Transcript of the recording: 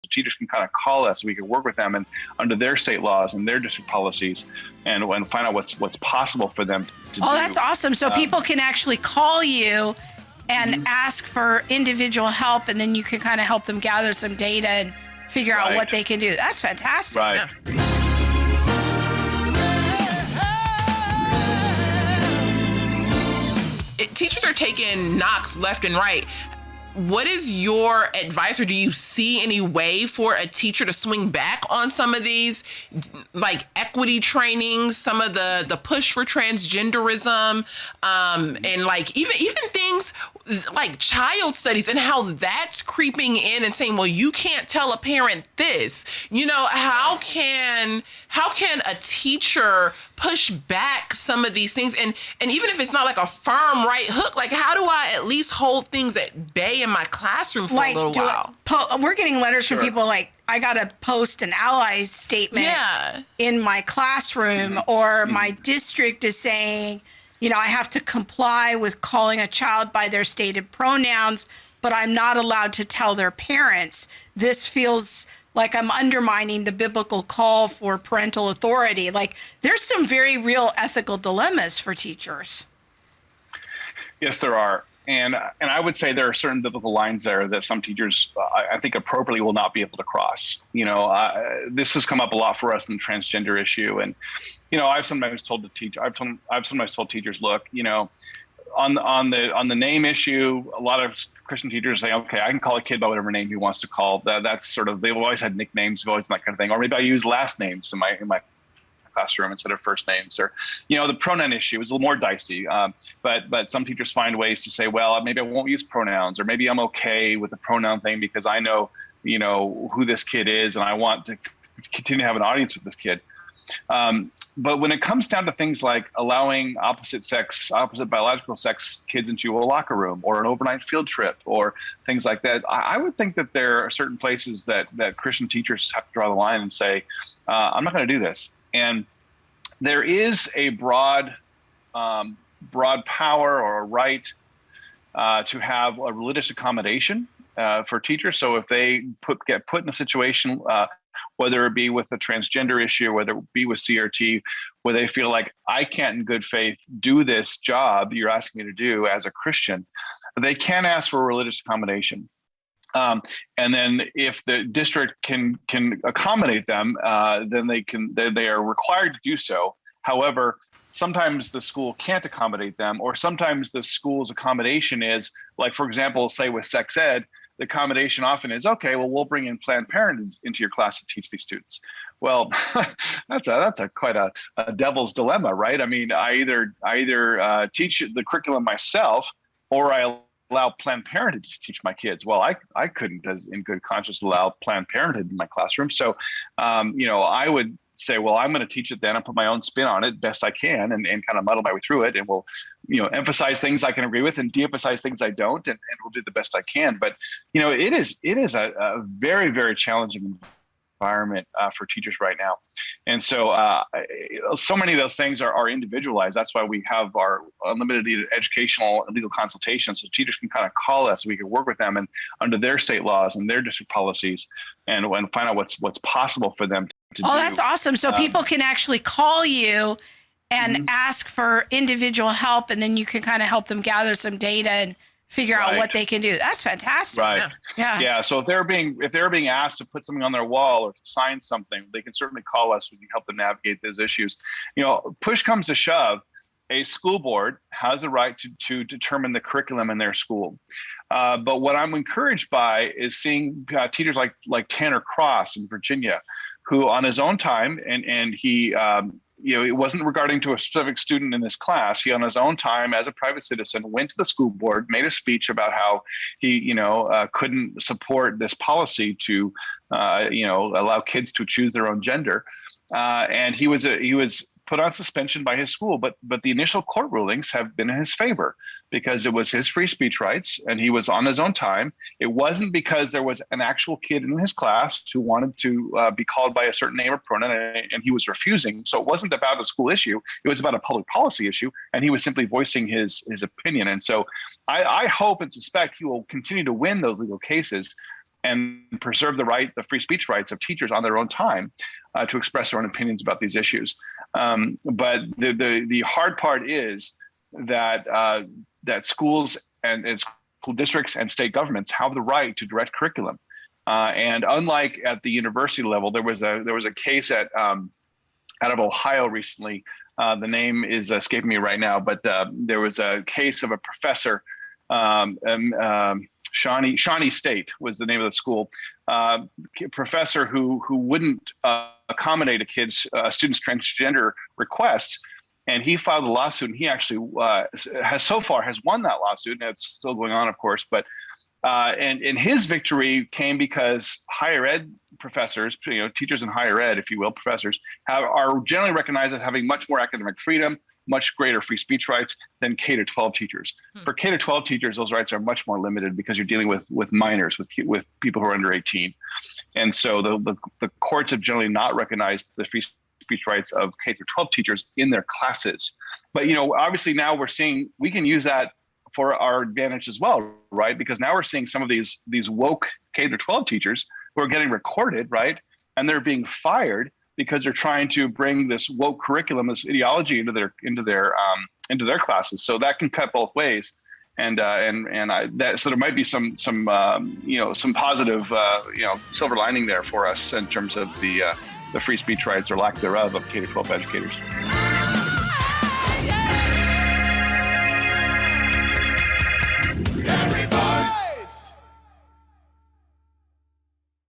teachers can kind of call us. We can work with them and under their state laws and their district policies and find out what's possible for them to do. Oh, that's awesome. So people can actually call you and ask for individual help, and then you can kind of help them gather some data and figure out what they can do. That's fantastic. Right. Teachers are taking knocks left and right. What is your advice, or do you see any way for a teacher to swing back on some of these, like equity trainings, some of the push for transgenderism, and like even things like child studies and how that's creeping in and saying, well, you can't tell a parent this. How can a teacher push back some of these things? And even if it's not like a firm right hook, like how do I at least hold things at bay in my classroom for a little while? We're getting letters from people like, I got to post an ally statement in my classroom, or my district is saying, I have to comply with calling a child by their stated pronouns, but I'm not allowed to tell their parents. This feels like I'm undermining the biblical call for parental authority. Like, there's some very real ethical dilemmas for teachers. Yes, there are. And I would say there are certain biblical lines there that some teachers, I think, appropriately will not be able to cross. This has come up a lot for us in the transgender issue, and I've sometimes told teachers, look, on the name issue, a lot of Christian teachers say, okay, I can call a kid by whatever name he wants to call. That's sort of, they've always had nicknames, they've always done that kind of thing, or maybe I use last names in my classroom instead of first names, or the pronoun issue is a little more dicey, but some teachers find ways to say, well, maybe I won't use pronouns, or maybe I'm okay with the pronoun thing because I know who this kid is and I want to continue to have an audience with this kid. But when it comes down to things like allowing opposite biological sex kids into a locker room or an overnight field trip or things like that, I would think that there are certain places that Christian teachers have to draw the line and say, I'm not going to do this. And there is a broad power or a right to have a religious accommodation for teachers. So if they get put in a situation, whether it be with a transgender issue, whether it be with CRT, where they feel like I can't in good faith do this job you're asking me to do as a Christian, they can ask for a religious accommodation. And then if the district can accommodate them, then they are required to do so. However, sometimes the school can't accommodate them, or sometimes the school's accommodation is, like, for example, say with sex ed, the accommodation often is, okay, well, we'll bring in Planned Parenthood into your class to teach these students. Well, that's quite a devil's dilemma, right? I mean, I either teach the curriculum myself, or I allow Planned Parenthood to teach my kids. Well, I couldn't, as in good conscience, allow Planned Parenthood in my classroom. So, I would say, well, I'm going to teach it then and put my own spin on it best I can, and kind of muddle my way through it. And we'll, emphasize things I can agree with and de-emphasize things I don't, and we'll do the best I can. But, it is a very, very challenging environment for teachers right now. And so so many of those things are individualized. That's why we have our unlimited educational and legal consultations, so teachers can kind of call us, we can work with them and under their state laws and their district policies and find out what's possible for them to do. Oh, that's awesome. So people can actually call you and ask for individual help, and then you can kind of help them gather some data and figure out what they can do. That's fantastic. Right. Yeah. So if they're being asked to put something on their wall or to sign something, they can certainly call us. We can help them navigate those issues. Push comes to shove, a school board has a right to determine the curriculum in their school. But what I'm encouraged by is seeing teachers like Tanner Cross in Virginia, who on his own time, and he it wasn't regarding to a specific student in his class. He, on his own time, as a private citizen, went to the school board, made a speech about how he, couldn't support this policy to, allow kids to choose their own gender. And he was put on suspension by his school, but the initial court rulings have been in his favor because it was his free speech rights and he was on his own time. It wasn't because there was an actual kid in his class who wanted to be called by a certain name or pronoun and he was refusing. So it wasn't about a school issue. It was about a public policy issue, and he was simply voicing his opinion. And so I hope and suspect he will continue to win those legal cases and preserve the free speech rights of teachers on their own time to express their own opinions about these issues. But the hard part is that that schools and school districts and state governments have the right to direct curriculum. And unlike at the university level, there was a case out of Ohio recently. The name is escaping me right now, but there was a case of a professor, Shawnee State was the name of the school, professor who wouldn't accommodate a student's transgender requests. And he filed a lawsuit, and he actually has won that lawsuit, and it's still going on, of course. But and his victory came because higher ed professors, teachers in higher ed, if you will, professors, are generally recognized as having much more academic freedom, much greater free speech rights than K-12 teachers. For K-12 teachers, those rights are much more limited because you're dealing with minors, with people who are under 18. And so the courts have generally not recognized the free speech rights of K-12 teachers in their classes. But obviously now we're seeing we can use that for our advantage as well, right? Because now we're seeing some of these woke K-12 teachers who are getting recorded, right? And they're being fired because they're trying to bring this woke curriculum, this ideology into their classes. So that can cut both ways. So there might be some positive silver lining there for us in terms of the free speech rights or lack thereof of K-12 educators.